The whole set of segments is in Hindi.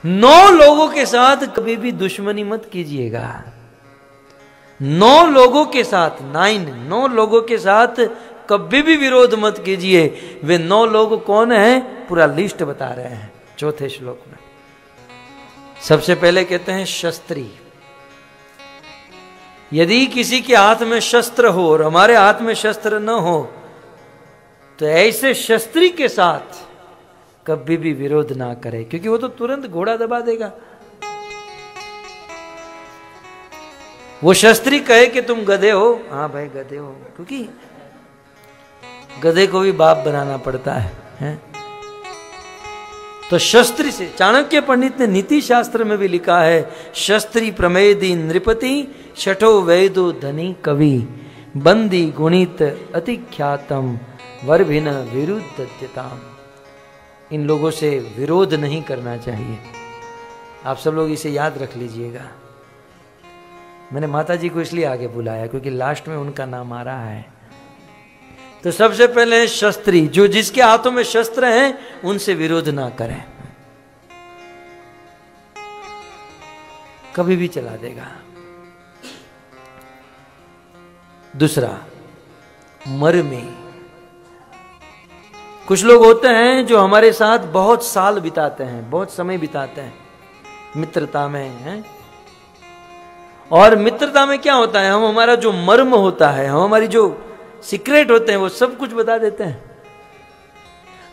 9 लोगों के साथ कभी भी दुश्मनी मत कीजिएगा। 9 लोगों के साथ 9 लोगों के साथ कभी भी विरोध मत कीजिए। वे 9 लोग कौन हैं? पूरा लिस्ट बता रहे हैं 4थे श्लोक में। सबसे पहले कहते हैं शस्त्री। यदि किसी के हाथ में शस्त्र हो और हमारे हाथ में शस्त्र न हो तो ऐसे शस्त्री के साथ कभी भी विरोध ना करे, क्योंकि वो तो तुरंत घोड़ा दबा देगा। वो शस्त्री कहे कि तुम गधे हो, हाँ भाई गधे हो, क्योंकि गधे को भी बाप बनाना पड़ता है? तो शस्त्री से, चाणक्य पंडित ने नीति शास्त्र में भी लिखा है, शस्त्री प्रमेदी नृपति शठो वैदो धनी कवि बंदी गुणित अति ख्यातम वर्भिन विरुद्धत्यताम। इन लोगों से विरोध नहीं करना चाहिए। आप सब लोग इसे याद रख लीजिएगा। मैंने माता जी को इसलिए आगे बुलाया क्योंकि लास्ट में उनका नाम आ रहा है। तो सबसे पहले शस्त्री, जो जिसके हाथों में शस्त्र हैं उनसे विरोध ना करें, कभी भी चला देगा। दूसरा, मर्मी। कुछ लोग होते हैं जो हमारे साथ बहुत साल बिताते हैं, बहुत समय बिताते हैं मित्रता में हैं। और मित्रता में क्या होता है, हम हमारा जो मर्म होता है, हम हमारी जो सीक्रेट होते हैं वो सब कुछ बता देते हैं।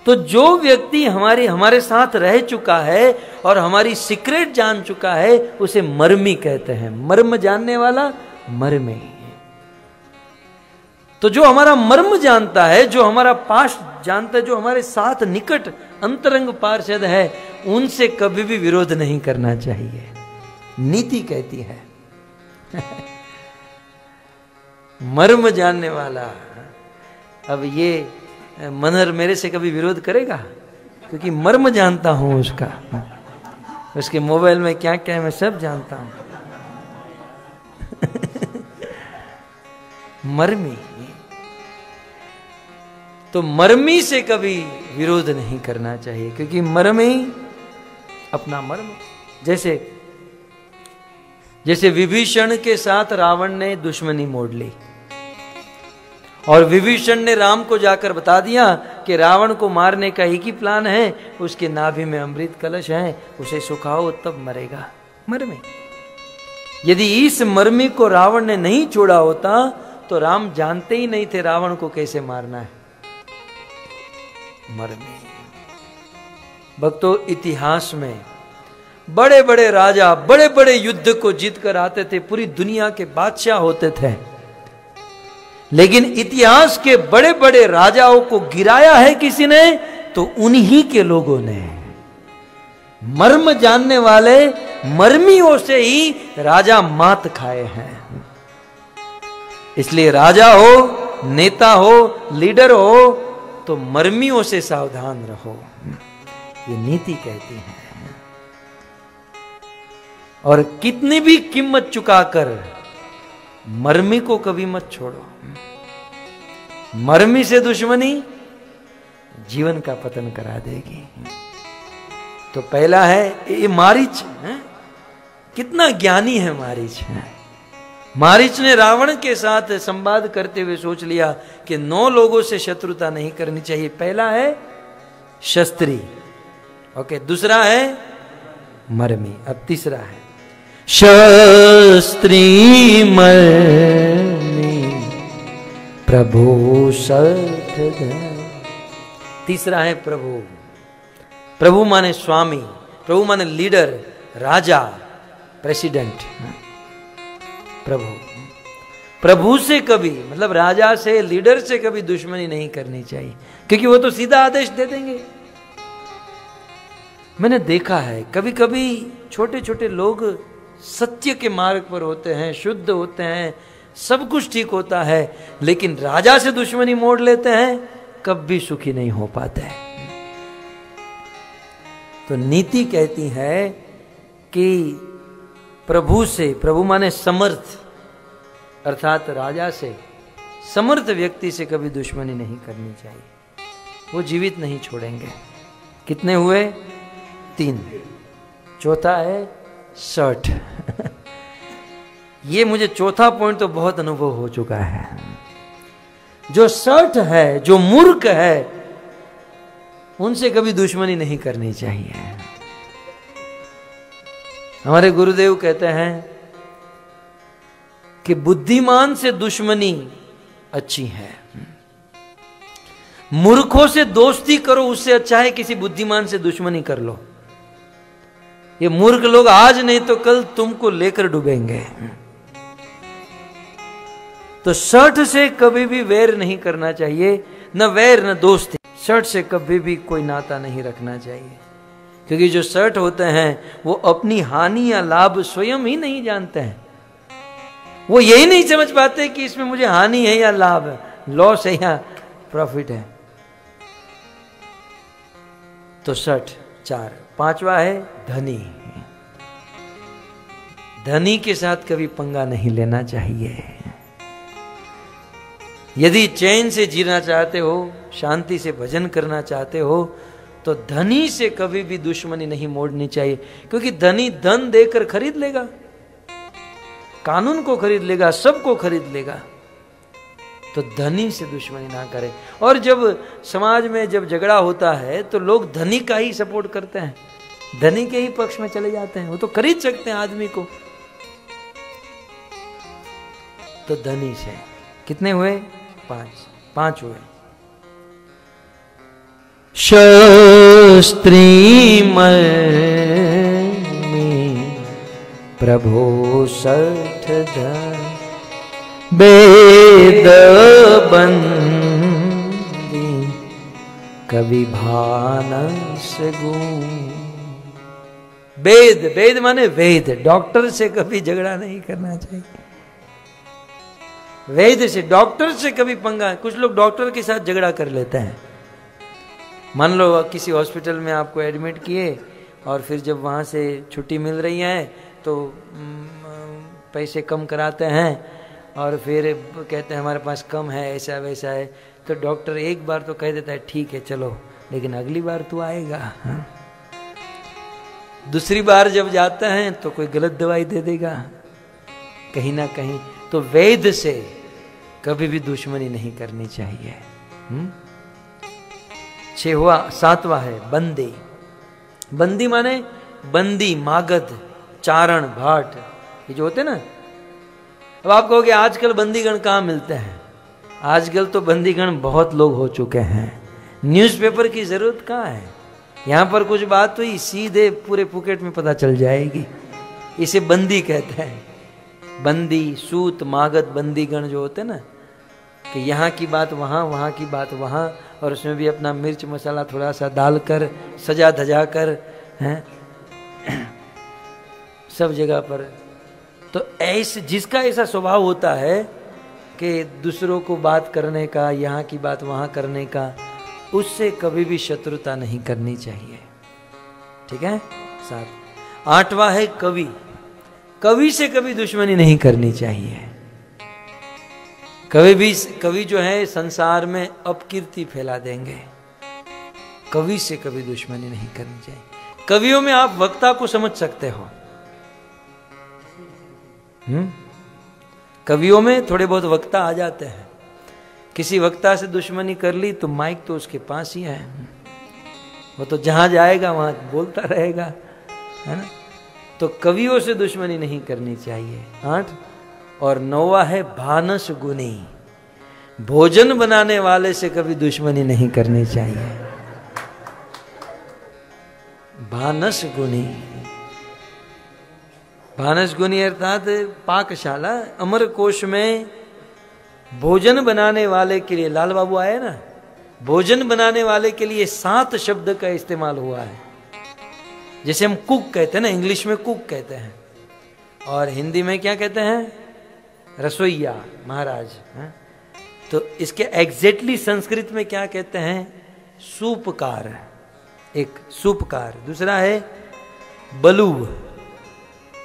तो जो व्यक्ति हमारे साथ रह चुका है और हमारी सीक्रेट जान चुका है उसे मर्मी कहते हैं। मर्म जानने वाला मर्मी। तो जो हमारा मर्म जानता है, जो हमारा पास्ट जानता है, जो हमारे साथ निकट अंतरंग पार्षद है, उनसे कभी भी विरोध नहीं करना चाहिए, नीति कहती है। मर्म जानने वाला। अब ये मनहर मेरे से कभी विरोध करेगा क्योंकि मर्म जानता हूं उसका, उसके मोबाइल में क्या क्या है मैं सब जानता हूं। मर्मी। तो मर्मी से कभी विरोध नहीं करना चाहिए क्योंकि मर्मी अपना मर्म। जैसे विभीषण के साथ रावण ने दुश्मनी मोड़ ली और विभीषण ने राम को जाकर बता दिया कि रावण को मारने का एक ही प्लान है, उसके नाभि में अमृत कलश है, उसे सुखाओ तब मरेगा। मर्मी। यदि इस मर्मी को रावण ने नहीं छोड़ा होता तो राम जानते ही नहीं थे रावण को कैसे मारना है। मर्मी। भक्तों, इतिहास में बड़े बड़े राजा बड़े बड़े युद्ध को जीत कर आते थे, पूरी दुनिया के बादशाह होते थे, लेकिन इतिहास के बड़े बड़े राजाओं को गिराया है किसी ने तो उन्हीं के लोगों ने। मर्म जानने वाले मर्मियों से ही राजा मात खाए हैं। इसलिए राजा हो, नेता हो, लीडर हो तो मर्मियों से सावधान रहो, ये नीति कहती है। और कितनी भी कीमत चुकाकर मर्मी को कभी मत छोड़ो। मर्मी से दुश्मनी जीवन का पतन करा देगी। तो पहला है ये मारीच है? कितना ज्ञानी है मारीच है। मारीच ने रावण के साथ संवाद करते हुए सोच लिया कि 9 लोगों से शत्रुता नहीं करनी चाहिए। पहला है शस्त्री, ओके, दूसरा है मर्मी, अब तीसरा है शस्त्री मर्मी प्रभु सठ। तीसरा है प्रभु। प्रभु माने स्वामी, प्रभु माने लीडर, राजा, प्रेसिडेंट। प्रभु, प्रभु से कभी मतलब राजा से, लीडर से कभी दुश्मनी नहीं करनी चाहिए क्योंकि वो तो सीधा आदेश दे देंगे। मैंने देखा है कभी कभी छोटे छोटे लोग सत्य के मार्ग पर होते हैं, शुद्ध होते हैं, सब कुछ ठीक होता है, लेकिन राजा से दुश्मनी मोड़ लेते हैं, कभी सुखी नहीं हो पाते हैं। तो नीति कहती है कि प्रभु से, प्रभु माने समर्थ, अर्थात राजा से, समर्थ व्यक्ति से कभी दुश्मनी नहीं करनी चाहिए। वो जीवित नहीं छोड़ेंगे। कितने हुए? 3। चौथा है शर्ट। ये मुझे चौथा पॉइंट तो बहुत अनुभव हो चुका है। जो शर्ट है, जो मूर्ख है, उनसे कभी दुश्मनी नहीं करनी चाहिए। हमारे गुरुदेव कहते हैं कि बुद्धिमान से दुश्मनी अच्छी है, मूर्खों से दोस्ती करो उससे अच्छा है किसी बुद्धिमान से दुश्मनी कर लो। ये मूर्ख लोग आज नहीं तो कल तुमको लेकर डूबेंगे। तो शर्ट से कभी भी वैर नहीं करना चाहिए, न वैर न दोस्ती। शर्ट से कभी भी कोई नाता नहीं रखना चाहिए, क्योंकि जो शर्ट होते हैं वो अपनी हानि या लाभ स्वयं ही नहीं जानते हैं। वो यही नहीं समझ पाते कि इसमें मुझे हानि है या लाभ है, लॉस है या प्रॉफिट है। तो शर्ट 4। 5वां है धनी। धनी के साथ कभी पंगा नहीं लेना चाहिए। यदि चैन से जीना चाहते हो, शांति से भजन करना चाहते हो, तो धनी से कभी भी दुश्मनी नहीं मोड़नी चाहिए, क्योंकि धनी धन देकर खरीद लेगा, कानून को खरीद लेगा, सबको खरीद लेगा। तो धनी से दुश्मनी ना करें। और जब समाज में जब झगड़ा होता है तो लोग धनी का ही सपोर्ट करते हैं, धनी के ही पक्ष में चले जाते हैं। वो तो खरीद सकते हैं आदमी को। तो धनी से कितने हुए? 5 हुए। शस्त्री में प्रभो 60 धन, वेद बंदी कवि भानस गुण। वेद माने वेद। डॉक्टर से कभी झगड़ा नहीं करना चाहिए। वैद्य से, डॉक्टर से कभी पंगा। कुछ लोग डॉक्टर के साथ झगड़ा कर लेते हैं। मान लो किसी हॉस्पिटल में आपको एडमिट किए और फिर जब वहाँ से छुट्टी मिल रही है तो पैसे कम कराते हैं और फिर कहते हैं हमारे पास कम है, ऐसा वैसा है। तो डॉक्टर एक बार तो कह देता है ठीक है चलो, लेकिन अगली बार तू आएगा। हाँ? दूसरी बार जब जाते हैं तो कोई गलत दवाई दे देगा कहीं ना कहीं। तो वैद्य से कभी भी दुश्मनी नहीं करनी चाहिए। 7वां है बंदी। बंदी माने बंदी, मागध, चारण, भाट, ये जो होते हैं ना। अब आप कहोगे आजकल बंदीगण कहाँ मिलते हैं? आजकल तो बंदीगण बहुत लोग हो चुके हैं, न्यूज़पेपर की जरूरत कहाँ है। यहाँ पर कुछ बात हुई सीधे पूरे पुकेट में पता चल जाएगी। इसे बंदी कहते हैं। बंदी, सूत, मागध, बंदीगण जो होते हैं ना, कि यहाँ की बात वहाँ, वहाँ की बात वहाँ, और उसमें भी अपना मिर्च मसाला थोड़ा सा डालकर सजा धजा कर हैं सब जगह पर। तो ऐसे जिसका ऐसा स्वभाव होता है कि दूसरों को बात करने का, यहाँ की बात वहाँ करने का, उससे कभी भी शत्रुता नहीं करनी चाहिए। ठीक है। 7। 8वां है कवि। कवि से कभी दुश्मनी नहीं करनी चाहिए। कवि जो है संसार में अपकीर्ति फैला देंगे। कवि से कभी दुश्मनी नहीं करनी चाहिए। कवियों में आप वक्ता को समझ सकते हो। कवियों में थोड़े बहुत वक्ता आ जाते हैं। किसी वक्ता से दुश्मनी कर ली तो माइक तो उसके पास ही है, वो तो जहां जाएगा वहां बोलता रहेगा, है ना। तो कवियों से दुश्मनी नहीं करनी चाहिए। 8 और 9वां है भानस गुनी। भोजन बनाने वाले से कभी दुश्मनी नहीं करनी चाहिए। भानस गुनी, भानस गुनी अर्थात पाकशाला। अमरकोश में भोजन बनाने वाले के लिए, लाल बाबू आए ना, भोजन बनाने वाले के लिए 7 शब्द का इस्तेमाल हुआ है। जैसे हम कुक कहते हैं ना, इंग्लिश में कुक कहते हैं, और हिंदी में क्या कहते हैं? रसोइया, महाराज। तो इसके एग्जैक्टली संस्कृत में क्या कहते हैं? सूपकार। एक सूपकार, दूसरा है बलूब,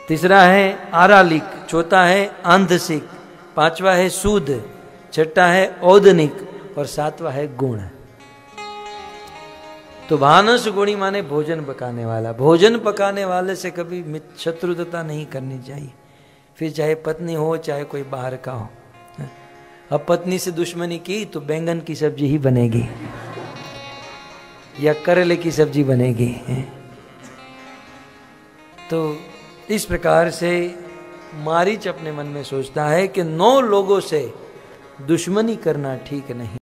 तीसरा है आरालिक, चौथा है आंधसिक, 5वां है सूद, 6वां है औदनिक और 7वां है गुण। तो भानस गुणी माने भोजन पकाने वाला। भोजन पकाने वाले से कभी शत्रुता नहीं करनी चाहिए, फिर चाहे पत्नी हो चाहे कोई बाहर का हो। अब पत्नी से दुश्मनी की तो बैंगन की सब्जी ही बनेगी या करेले की सब्जी बनेगी। तो इस प्रकार से मारीच अपने मन में सोचता है कि 9 लोगों से दुश्मनी करना ठीक नहीं।